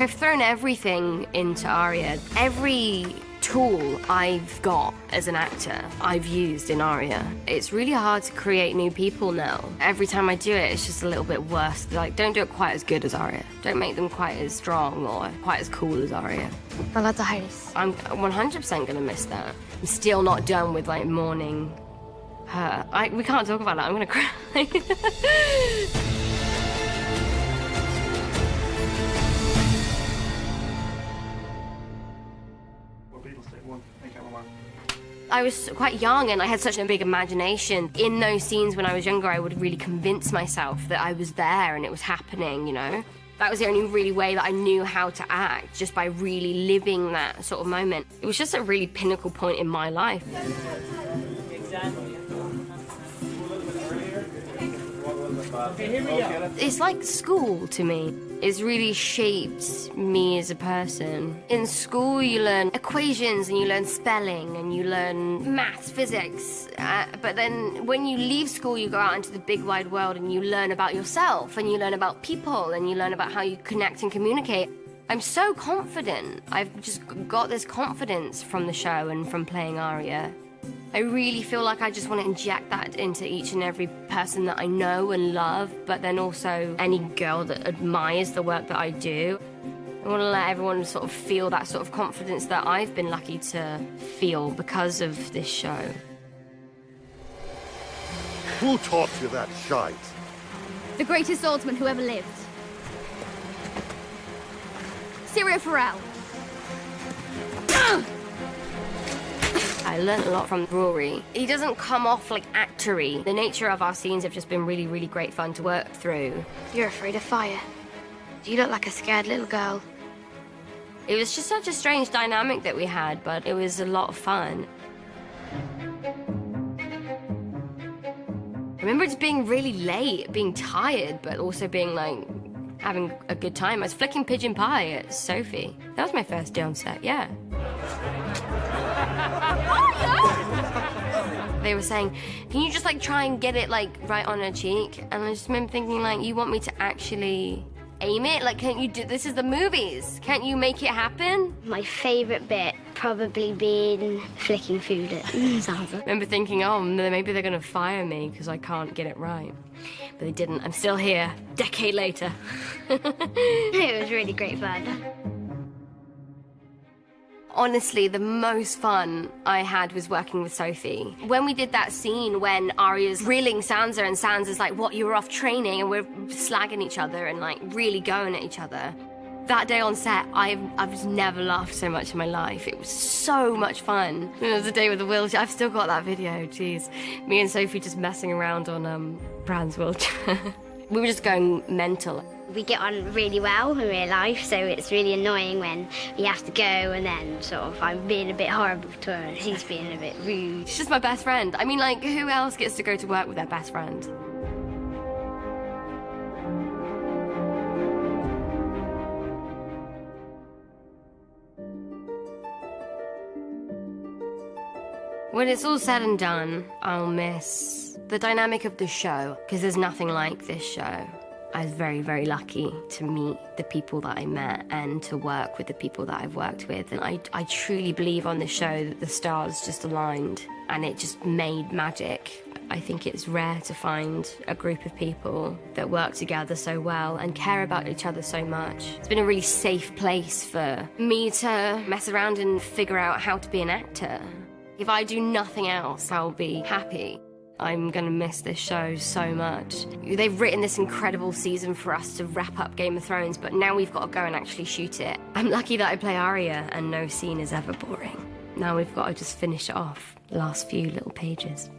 I've thrown everything into Arya. Every tool I've got as an actor, I've used in Arya. It's really hard to create new people now. Every time I do it, it's just a little bit worse. Like, don't do it quite as good as Arya. Don't make them quite as strong or quite as cool as Arya. I'm 100% gonna miss that. I'm still not done with, like, mourning her. We can't talk about that, I'm gonna cry. I was quite young and I had such a big imagination. In those scenes when I was younger, I would really convince myself that I was there and it was happening, you know? That was the only really way that I knew how to act, just by really living that sort of moment. It was just a really pinnacle point in my life. It's like school to me. It's really shaped me as a person. In school, you learn equations and you learn spelling and you learn maths, physics. But then when you leave school, you go out into the big wide world and you learn about yourself and you learn about people and you learn about how you connect and communicate. I'm so confident. I've just got this confidence from the show and from playing Arya. I really feel like I just want to inject that into each and every person that I know and love, but then also any girl that admires the work that I do. I want to let everyone sort of feel that sort of confidence that I've been lucky to feel because of this show. Who taught you that shite? The greatest swordsman who ever lived. Syria Farrell. I learned a lot from Rory. He doesn't come off like actory. The nature of our scenes have just been really, really great fun to work through. You're afraid of fire. You look like a scared little girl. It was just such a strange dynamic that we had, but it was a lot of fun. I remember just being really late, being tired, but also being like, having a good time. I was flicking pigeon pie at Sophie. That was my first day on set, yeah. They were saying, can you just like try and get it like right on her cheek? And I just remember thinking like, you want me to actually aim it? Like, can't you do, this is the movies. Can't you make it happen? My favourite bit probably being flicking food at Zaza. I remember thinking, oh, maybe they're gonna fire me because I can't get it right. But they didn't. I'm still here, a decade later. It was really great fun. Honestly, the most fun I had was working with Sophie. When we did that scene when Arya's grilling Sansa and Sansa's like, what, you were off training, and we're slagging each other and like really going at each other. That day on set, I've just never laughed so much in my life. It was so much fun. It was the day with the wheelchair. I've still got that video, jeez. Me and Sophie just messing around on Bran's wheelchair. We were just going mental. We get on really well in real life, so it's really annoying when we have to go and then sort of I'm being a bit horrible to her and she's being a bit rude. She's just my best friend. I mean, like, who else gets to go to work with their best friend? When it's all said and done, I'll miss the dynamic of the show, because there's nothing like this show. I was very, very lucky to meet the people that I met and to work with the people that I've worked with. And I truly believe on this show that the stars just aligned and it just made magic. I think it's rare to find a group of people that work together so well and care about each other so much. It's been a really safe place for me to mess around and figure out how to be an actor. If I do nothing else, I'll be happy. I'm gonna miss this show so much. They've written this incredible season for us to wrap up Game of Thrones, but now we've got to go and actually shoot it. I'm lucky that I play Arya and no scene is ever boring. Now we've got to just finish it off, the last few little pages.